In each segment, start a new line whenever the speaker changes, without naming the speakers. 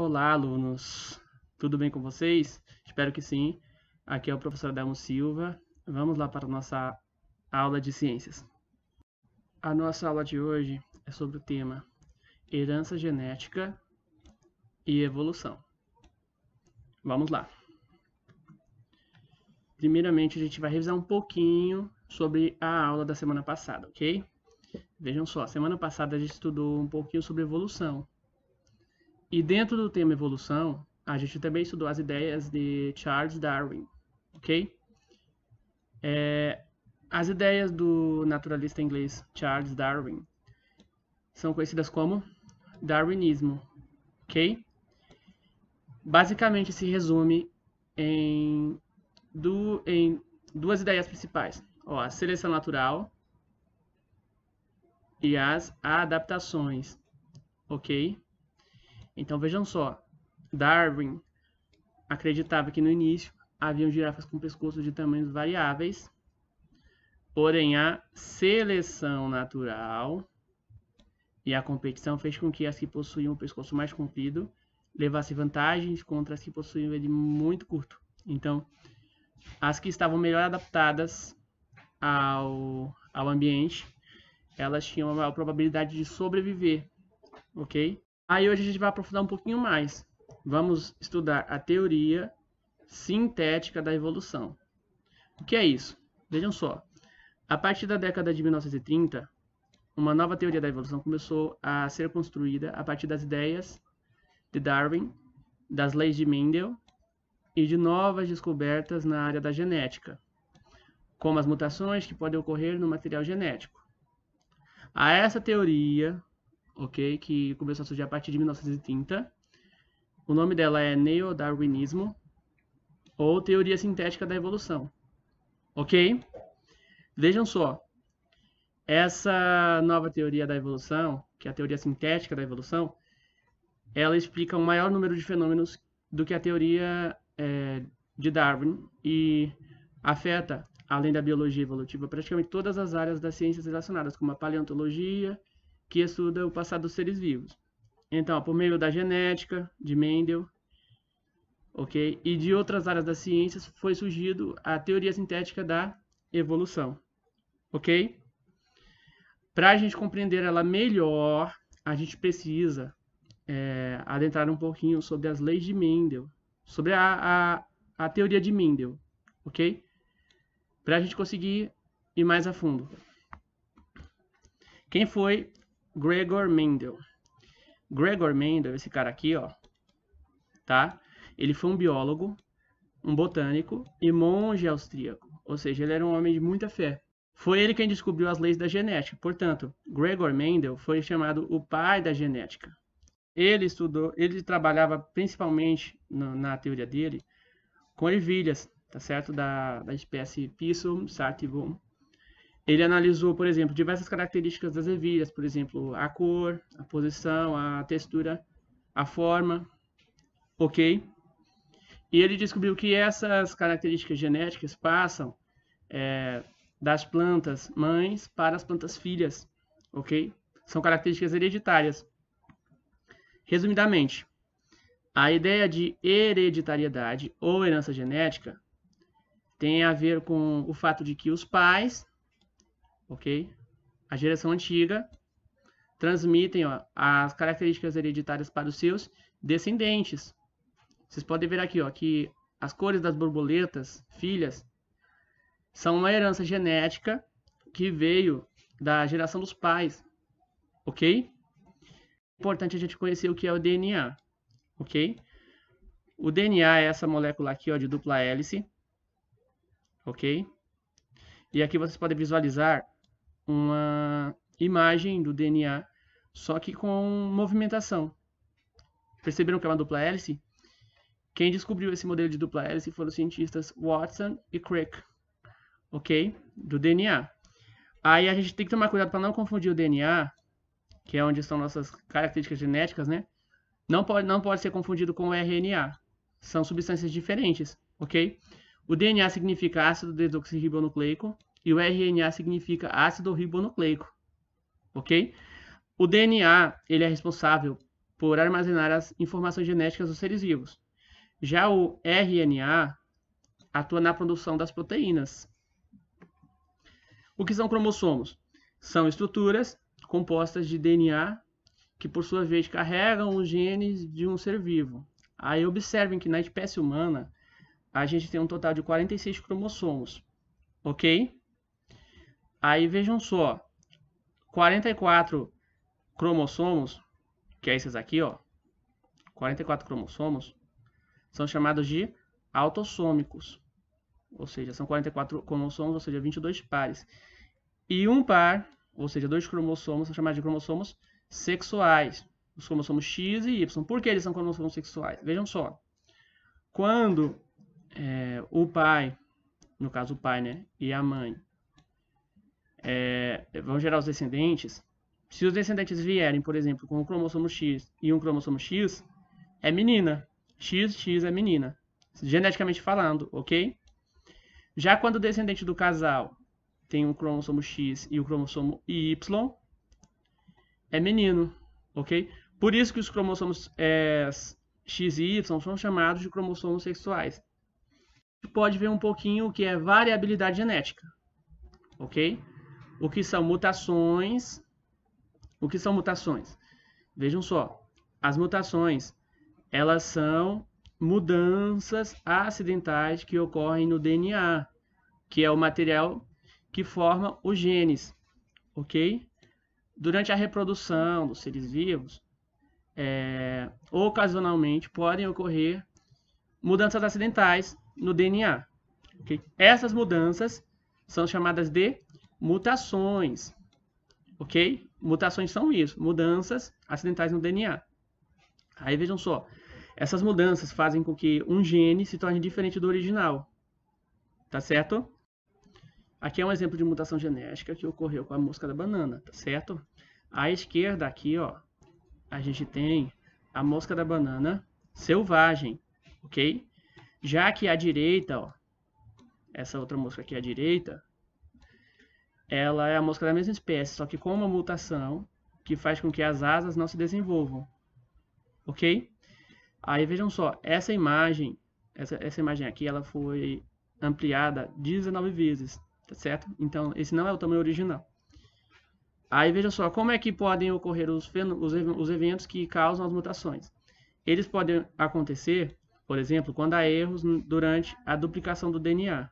Olá, alunos! Tudo bem com vocês? Espero que sim. Aqui é o professor Adelmo Silva. Vamos lá para a nossa aula de ciências. A nossa aula de hoje é sobre o tema herança genética e evolução. Vamos lá. Primeiramente, a gente vai revisar um pouquinho sobre a aula da semana passada, ok? Vejam só, semana passada a gente estudou um pouquinho sobre evolução. E dentro do tema evolução, a gente também estudou as ideias de Charles Darwin, ok? As ideias do naturalista inglês Charles Darwin são conhecidas como darwinismo, ok? Basicamente se resume em duas ideias principais, a seleção natural e as adaptações, ok? Então vejam só, Darwin acreditava que no início haviam girafas com pescoços de tamanhos variáveis, porém a seleção natural e a competição fez com que as que possuíam o pescoço mais comprido levassem vantagens contra as que possuíam ele muito curto. Então, as que estavam melhor adaptadas ao ambiente, elas tinham uma maior probabilidade de sobreviver, ok? Aí hoje a gente vai aprofundar um pouquinho mais. Vamos estudar a teoria sintética da evolução. O que é isso? Vejam só. A partir da década de 1930, uma nova teoria da evolução começou a ser construída a partir das ideias de Darwin, das leis de Mendel e de novas descobertas na área da genética, como as mutações que podem ocorrer no material genético. A essa teoria, que começou a surgir a partir de 1930, o nome dela é neodarwinismo ou teoria sintética da evolução, ok? Vejam só, essa nova teoria da evolução, que é a teoria sintética da evolução, ela explica um maior número de fenômenos do que a teoria de Darwin e afeta, além da biologia evolutiva, praticamente todas as áreas das ciências relacionadas, como a paleontologia, que estuda o passado dos seres vivos. Então, por meio da genética, de Mendel, e de outras áreas das ciências, foi surgido a teoria sintética da evolução, ok? Para a gente compreender ela melhor, a gente precisa adentrar um pouquinho sobre as leis de Mendel, sobre a teoria de Mendel, ok? Para a gente conseguir ir mais a fundo. Quem foi Gregor Mendel? Gregor Mendel, esse cara aqui, tá? Ele foi um biólogo, um botânico e monge austríaco, ou seja, ele era um homem de muita fé. Foi ele quem descobriu as leis da genética, portanto, Gregor Mendel foi chamado o pai da genética. Ele trabalhava principalmente na teoria dele com ervilhas, tá certo? Da espécie Pisum sativum. Ele analisou, por exemplo, diversas características das ervilhas, por exemplo, a cor, a posição, a textura, a forma, ok? E ele descobriu que essas características genéticas passam das plantas mães para as plantas filhas, ok? São características hereditárias. Resumidamente, a ideia de hereditariedade ou herança genética tem a ver com o fato de que os pais, a geração antiga, transmitem as características hereditárias para os seus descendentes. Vocês podem ver aqui, que as cores das borboletas, filhas, são uma herança genética que veio da geração dos pais, ok? É importante a gente conhecer o que é o DNA, ok? O DNA é essa molécula aqui, de dupla hélice, ok? E aqui vocês podem visualizar uma imagem do DNA, só que com movimentação. Perceberam que é uma dupla hélice? Quem descobriu esse modelo de dupla hélice foram os cientistas Watson e Crick, ok? Do DNA. Aí a gente tem que tomar cuidado para não confundir o DNA, que é onde estão nossas características genéticas, né? Não pode ser confundido com o RNA. São substâncias diferentes, ok? O DNA significa ácido desoxirribonucleico e o RNA significa ácido ribonucleico, ok? O DNA, ele é responsável por armazenar as informações genéticas dos seres vivos. Já o RNA atua na produção das proteínas. O que são cromossomos? São estruturas compostas de DNA que, por sua vez, carregam os genes de um ser vivo. Aí observem que na espécie humana a gente tem um total de 46 cromossomos, ok? Aí vejam só, 44 cromossomos, que é esses aqui, ó, 44 cromossomos, são chamados de autossômicos, ou seja, são 44 cromossomos, ou seja, 22 pares. E um par, ou seja, 2 cromossomos, são chamados de cromossomos sexuais, os cromossomos X e Y. Por que eles são cromossomos sexuais? Vejam só, quando o pai, no caso o pai, né, e a mãe, vão gerar os descendentes, se os descendentes vierem, por exemplo, com um cromossomo X e um cromossomo X, é menina. XX é menina, geneticamente falando, ok? Já quando o descendente do casal tem um cromossomo X e o cromossomo Y, é menino, ok? Por isso que os cromossomos X e Y são chamados de cromossomos sexuais. A gente pode ver um pouquinho o que é variabilidade genética, ok? O que são mutações? O que são mutações? Vejam só, as mutações, elas são mudanças acidentais que ocorrem no DNA, que é o material que forma os genes, ok? Durante a reprodução dos seres vivos, ocasionalmente podem ocorrer mudanças acidentais no DNA. Okay? Essas mudanças são chamadas de mutações, ok? Mutações são isso, mudanças acidentais no DNA. Aí vejam só, essas mudanças fazem com que um gene se torne diferente do original, tá certo? Aqui é um exemplo de mutação genética que ocorreu com a mosca da banana, tá certo? À esquerda aqui, ó, a gente tem a mosca da banana selvagem, ok? Já que à direita, ó, essa outra mosca aqui à direita, ela é a mosca da mesma espécie, só que com uma mutação que faz com que as asas não se desenvolvam, ok? Aí vejam só, essa imagem aqui, ela foi ampliada 19 vezes, tá certo? Então, esse não é o tamanho original. Aí veja só, como é que podem ocorrer os eventos que causam as mutações? Eles podem acontecer, por exemplo, quando há erros durante a duplicação do DNA.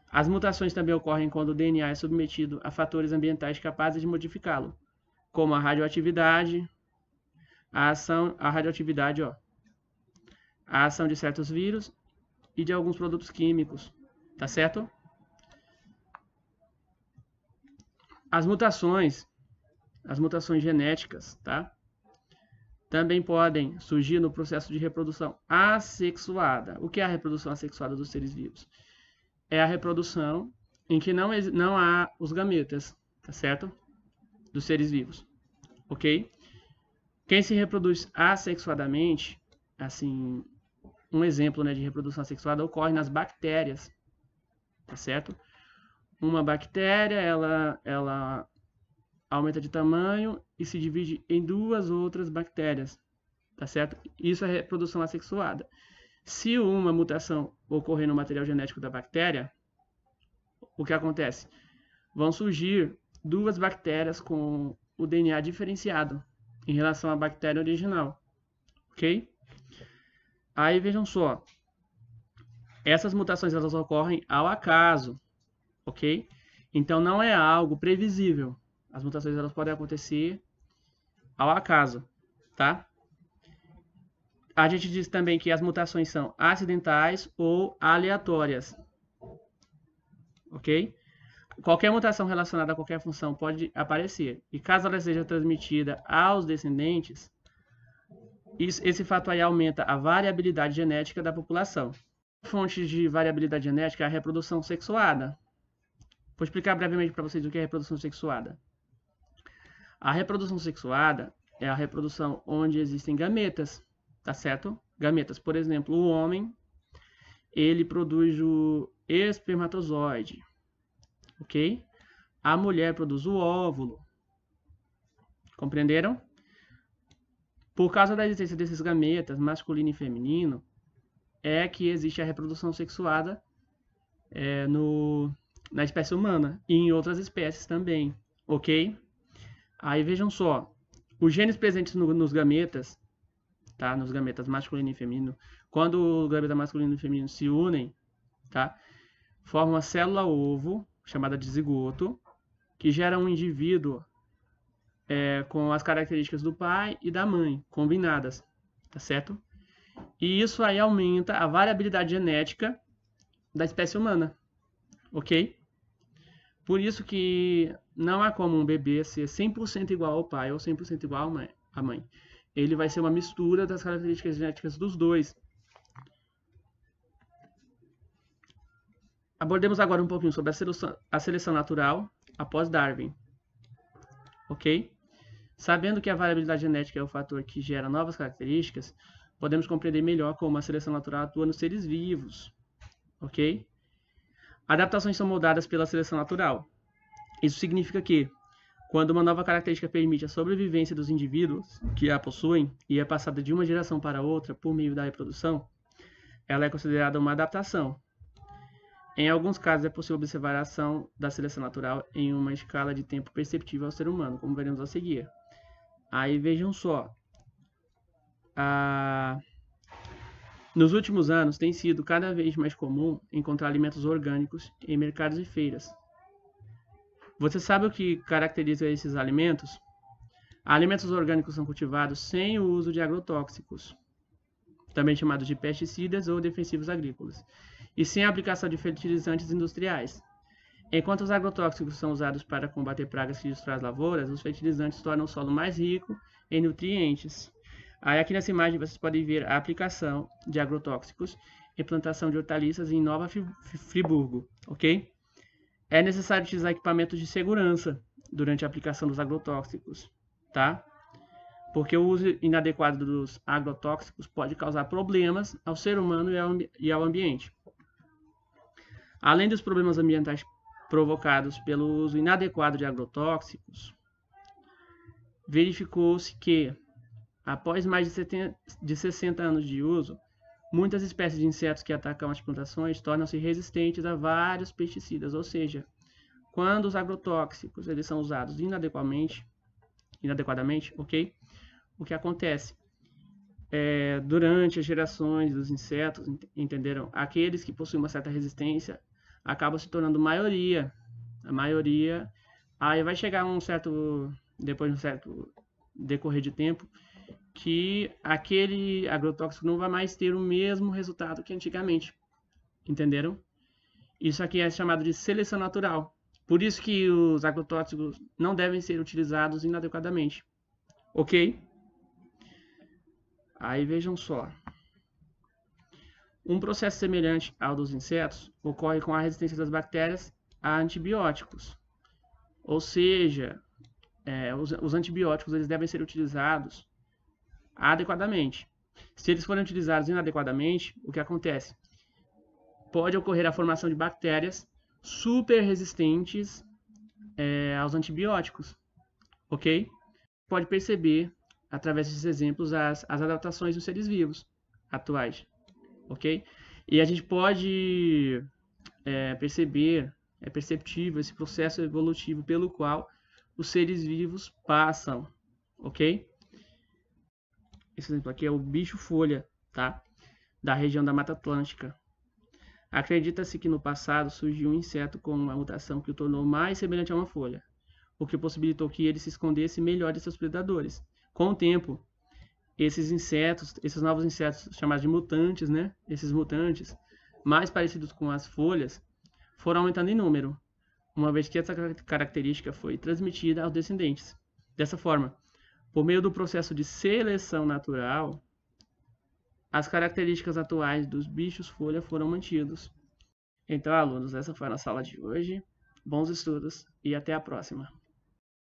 As mutações também ocorrem quando o DNA é submetido a fatores ambientais capazes de modificá-lo, como a radioatividade, a ação de certos vírus e de alguns produtos químicos, tá certo? As mutações genéticas, tá? Também podem surgir no processo de reprodução assexuada. O que é a reprodução assexuada dos seres vivos? É a reprodução em que não há os gametas, tá certo? Dos seres vivos, ok? Quem se reproduz assexuadamente, assim, um exemplo, né, de reprodução assexuada ocorre nas bactérias, tá certo? Uma bactéria, ela aumenta de tamanho e se divide em 2 outras bactérias, tá certo? Isso é reprodução assexuada. Se uma mutação ocorrer no material genético da bactéria, o que acontece? Vão surgir 2 bactérias com o DNA diferenciado em relação à bactéria original, ok? Aí vejam só, essas mutações elas ocorrem ao acaso, ok? Então não é algo previsível. As mutações elas podem acontecer ao acaso, tá? A gente diz também que as mutações são acidentais ou aleatórias, ok? Qualquer mutação relacionada a qualquer função pode aparecer. E caso ela seja transmitida aos descendentes, esse fato aí aumenta a variabilidade genética da população. Fontes de variabilidade genética é a reprodução sexuada. Vou explicar brevemente para vocês o que é reprodução sexuada. A reprodução sexuada é a reprodução onde existem gametas, tá certo? Gametas, por exemplo, o homem, ele produz o espermatozoide, ok? A mulher produz o óvulo. Compreenderam? Por causa da existência desses gametas, masculino e feminino, é que existe a reprodução sexuada na espécie humana e em outras espécies também, ok? Aí vejam só, os genes presentes nos gametas, tá? Nos gametas masculino e feminino, quando o gameta masculino e feminino se unem, tá? Formam uma célula ovo, chamada de zigoto, que gera um indivíduo com as características do pai e da mãe, combinadas, tá certo? E isso aí aumenta a variabilidade genética da espécie humana, ok? Por isso que não há como um bebê ser 100% igual ao pai ou 100% igual à mãe. Ele vai ser uma mistura das características genéticas dos dois. Abordemos agora um pouquinho sobre a seleção natural após Darwin, ok? Sabendo que a variabilidade genética é o fator que gera novas características, podemos compreender melhor como a seleção natural atua nos seres vivos, ok? Adaptações são moldadas pela seleção natural. Isso significa que, quando uma nova característica permite a sobrevivência dos indivíduos que a possuem e é passada de uma geração para outra por meio da reprodução, ela é considerada uma adaptação. Em alguns casos, é possível observar a ação da seleção natural em uma escala de tempo perceptível ao ser humano, como veremos a seguir. Aí vejam só. Nos últimos anos, tem sido cada vez mais comum encontrar alimentos orgânicos em mercados e feiras. Você sabe o que caracteriza esses alimentos? Alimentos orgânicos são cultivados sem o uso de agrotóxicos, também chamados de pesticidas ou defensivos agrícolas, e sem a aplicação de fertilizantes industriais. Enquanto os agrotóxicos são usados para combater pragas que destroem as lavouras, os fertilizantes tornam o solo mais rico em nutrientes. Aí aqui nessa imagem vocês podem ver a aplicação de agrotóxicos em plantação de hortaliças em Nova Friburgo, ok? É necessário utilizar equipamentos de segurança durante a aplicação dos agrotóxicos, tá? Porque o uso inadequado dos agrotóxicos pode causar problemas ao ser humano e ao ambiente. Além dos problemas ambientais provocados pelo uso inadequado de agrotóxicos, verificou-se que, após mais de 60 anos de uso, muitas espécies de insetos que atacam as plantações tornam-se resistentes a vários pesticidas, ou seja, quando os agrotóxicos eles são usados inadequadamente, ok? O que acontece? Durante as gerações dos insetos, entenderam? Aqueles que possuem uma certa resistência acabam se tornando maioria. A maioria, aí vai chegar depois de um certo decorrer de tempo, que aquele agrotóxico não vai mais ter o mesmo resultado que antigamente. Entenderam? Isso aqui é chamado de seleção natural. Por isso que os agrotóxicos não devem ser utilizados inadequadamente. Ok? Aí vejam só. Um processo semelhante ao dos insetos ocorre com a resistência das bactérias a antibióticos. Ou seja, os antibióticos eles devem ser utilizados adequadamente. Se eles forem utilizados inadequadamente, o que acontece? Pode ocorrer a formação de bactérias super resistentes aos antibióticos, ok? Pode perceber, através desses exemplos, as adaptações dos seres vivos atuais, ok? E a gente pode perceber, é perceptível esse processo evolutivo pelo qual os seres vivos passam, ok? Esse exemplo aqui é o bicho-folha, tá? Da região da Mata Atlântica. Acredita-se que no passado surgiu um inseto com uma mutação que o tornou mais semelhante a uma folha, o que possibilitou que ele se escondesse melhor de seus predadores. Com o tempo, esses novos insetos chamados de mutantes, né? Esses mutantes, mais parecidos com as folhas, foram aumentando em número, uma vez que essa característica foi transmitida aos descendentes. Dessa forma, por meio do processo de seleção natural, as características atuais dos bichos-folha foram mantidos. Então, alunos, essa foi a nossa aula de hoje. Bons estudos e até a próxima.